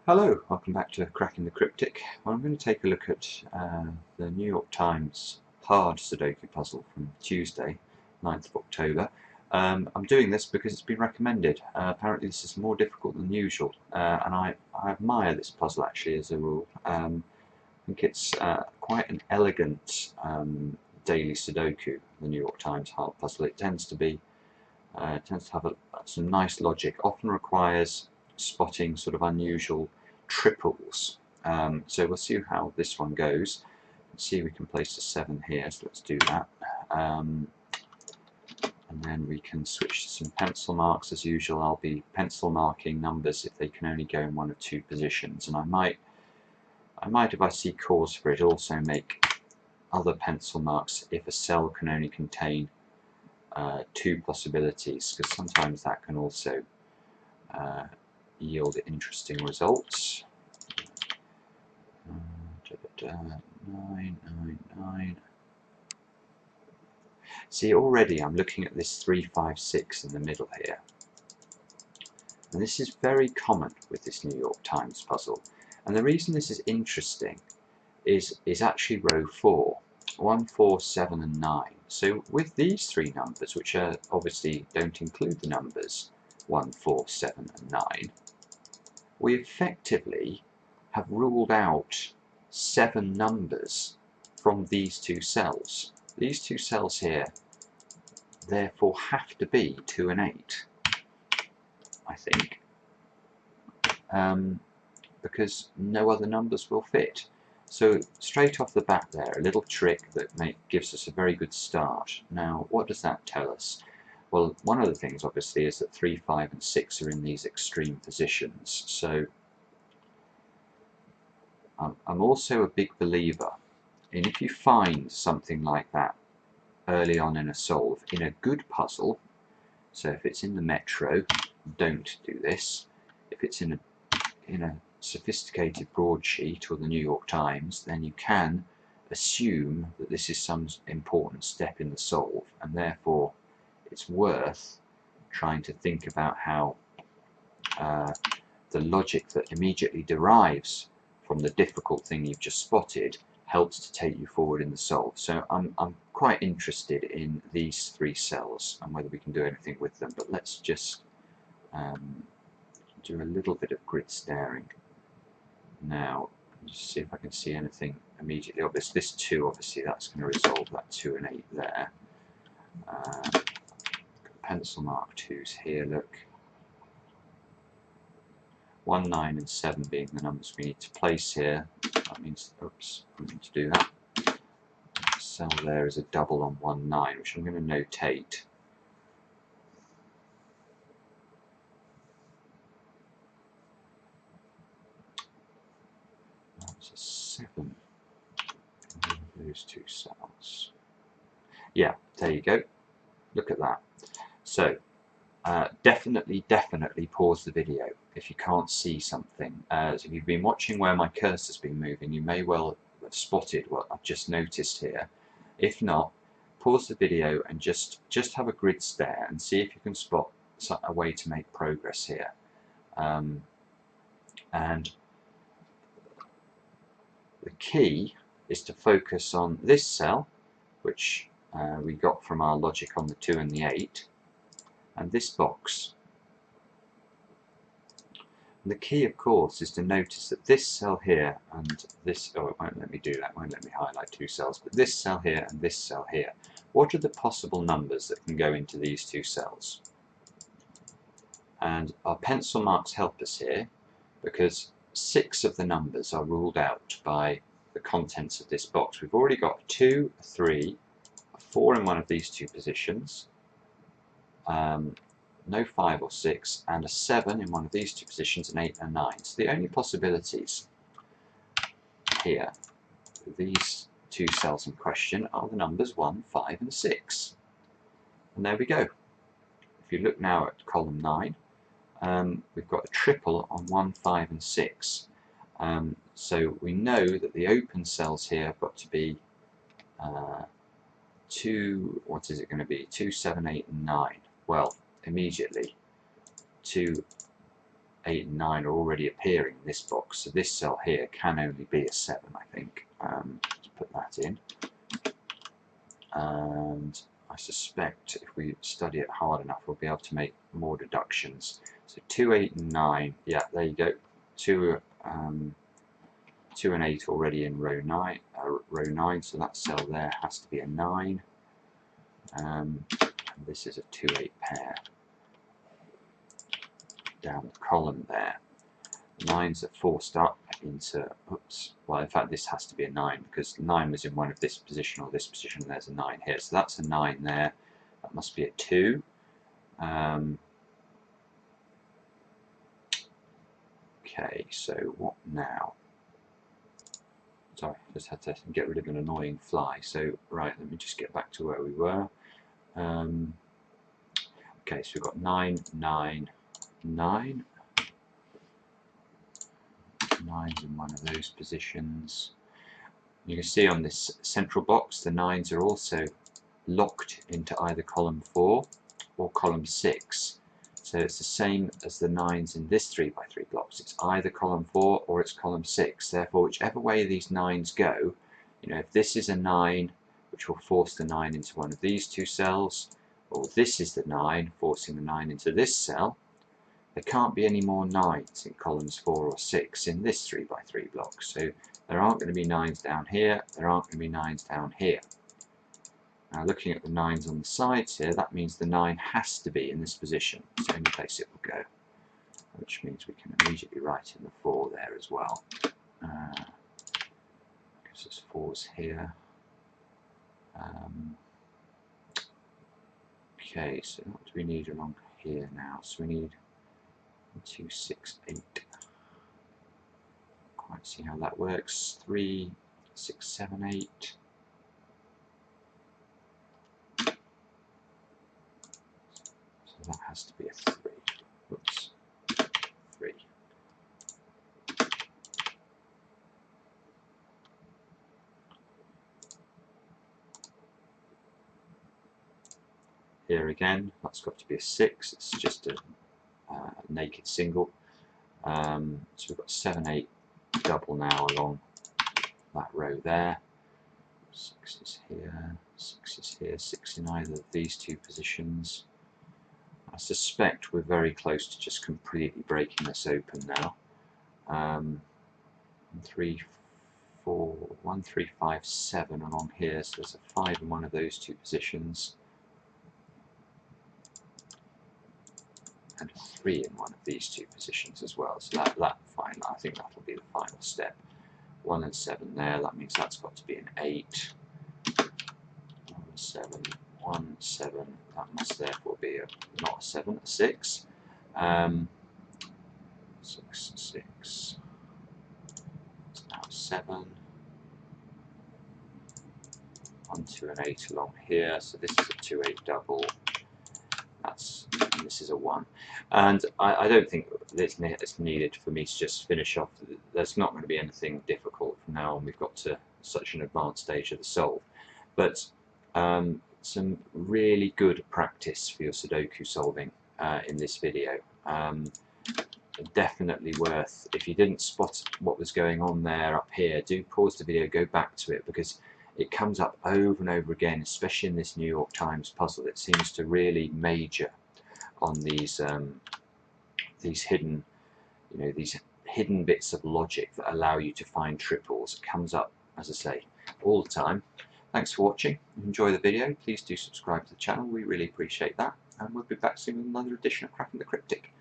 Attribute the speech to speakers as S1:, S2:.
S1: Hello, welcome back to Cracking the Cryptic. Well, I'm going to take a look at the New York Times hard Sudoku puzzle from Tuesday, 9th of October. I'm doing this because it's been recommended. Apparently this is more difficult than usual, and I admire this puzzle actually as a rule. I think it's quite an elegant daily Sudoku, the New York Times hard puzzle. It tends to have some nice logic, often requires spotting sort of unusual triples. So we'll see how this one goes. Let's see, we can place a 7 here, so let's do that. And then we can switch to some pencil marks as usual. I'll be pencil marking numbers if they can only go in one of two positions, and I might, if I see cause for it, also make other pencil marks if a cell can only contain two possibilities, because sometimes that can also yield interesting results. 9, 9, 9. See, already I'm looking at this 3, 5, 6 in the middle here. And this is very common with this New York Times puzzle. And the reason this is interesting is actually row 4. 1, 4, 7 and 9. So with these three numbers, which are obviously don't include the numbers 1, 4, 7 and 9, we effectively have ruled out 7 numbers from these two cells. These two cells here therefore have to be 2 and 8, I think, because no other numbers will fit. So straight off the bat there, a little trick that gives us a very good start. Now, what does that tell us? Well, one of the things obviously is that 3, 5 and 6 are in these extreme positions. So I'm also a big believer in, if you find something like that early on in a solve, in a good puzzle, so if it's in the Metro, don't do this. If it's in a sophisticated broadsheet or the New York Times, then you can assume that this is some important step in the solve, and therefore it's worth trying to think about how the logic that immediately derives from the difficult thing you've just spotted helps to take you forward in the solve. So I'm quite interested in these 3 cells and whether we can do anything with them, but let's just do a little bit of grid staring now, just see if I can see anything immediately obvious. This 2, obviously that's going to resolve that 2 and 8 there. Pencil mark 2's here, look. 1, 9 and 7 being the numbers we need to place here. That means, oops, I need to do that. The cell there is a double on 1, 9, which I'm going to notate. That's a 7 in those 2 cells. Yeah, there you go. Look at that. So definitely pause the video if you can't see something. So if you've been watching where my cursor's been moving, you may well have spotted what I've just noticed here. If not, pause the video and just have a grid stare and see if you can spot a way to make progress here. And the key is to focus on this cell, which we got from our logic on the 2 and the 8, and this box. And the key, of course, is to notice that this cell here and this, oh, it won't let me do that, it won't let me highlight 2 cells, but this cell here and this cell here, what are the possible numbers that can go into these 2 cells? And our pencil marks help us here, because 6 of the numbers are ruled out by the contents of this box. We've already got a 2, a 3, a 4 in one of these 2 positions, no 5 or 6, and a 7 in one of these 2 positions, an 8 and a 9. So the only possibilities here for these 2 cells in question are the numbers 1, 5 and 6. And there we go. If you look now at column 9, we've got a triple on 1, 5 and 6. So we know that the open cells here have got to be 2, what is it going to be, 2, 7, 8 and 9. Well, immediately, 2, 8 and 9 are already appearing in this box, so this cell here can only be a 7, I think. Let's put that in. And I suspect if we study it hard enough, we'll be able to make more deductions. So 2, 8 and 9, yeah, there you go. 2 and 8 already in row 9, so that cell there has to be a 9. And this is a 2, 8 pair. Down the column there. 9s are forced up into, well, in fact this has to be a 9 because 9 was in one of this position or this position, and there's a 9 here, so that's a 9 there. That must be a 2. Okay, so what now? Sorry, just had to get rid of an annoying fly. So right, let me just get back to where we were. Okay, so we've got 9, 9, 9. 9's in one of those positions. You can see on this central box the 9's are also locked into either column 4 or column 6. So it's the same as the 9's in this 3x3 blocks. It's either column 4 or it's column 6. Therefore, whichever way these 9's go, you know, if this is a 9, which will force the 9 into one of these two cells, or this is the 9, forcing the 9 into this cell, there can't be any more 9's in columns 4 or 6 in this 3x3 block. So there aren't going to be 9's down here, there aren't going to be 9's down here. Now looking at the 9's on the sides here, that means the 9 has to be in this position. It's the only place it will go. Which means we can immediately write in the 4 there as well. Because there's 4's here. Okay, so what do we need along here now? So we need 2, 6, 8. Quite see how that works. 3, 6, 7, 8. So that has to be a 3. Oops. 3. Here again, that's got to be a 6. It's just a naked single. So we've got 7, 8 double now along that row there. 6 is here, 6 is here, 6 in either of these two positions. I suspect we're very close to just completely breaking this open now. 1, 3, 4, 1, 3, 5, 7 along here, so there's a 5 in one of those two positions. And a 3 in one of these two positions as well. So fine, I think that'll be the final step. 1 and 7 there, that means that's got to be an 8. 1, 7, 1, 7, that must therefore be not a 7, a 6. 6, 6. It's now 7. 1, 2 and 8 along here, so this is a 2, 8 double. This is a 1, and I don't think it's needed for me to just finish off. There's not going to be anything difficult from now on. We've got to such an advanced stage of the solve, but some really good practice for your Sudoku solving in this video. Definitely worth, if you didn't spot what was going on there up here, do pause the video, go back to it, because it comes up over and over again, especially in this New York Times puzzle. It seems to really major on these hidden, these hidden bits of logic that allow you to find triples. It comes up, as I say, all the time. Thanks for watching. Enjoy the video. Please do subscribe to the channel. We really appreciate that, and we'll be back soon with another edition of Cracking the Cryptic.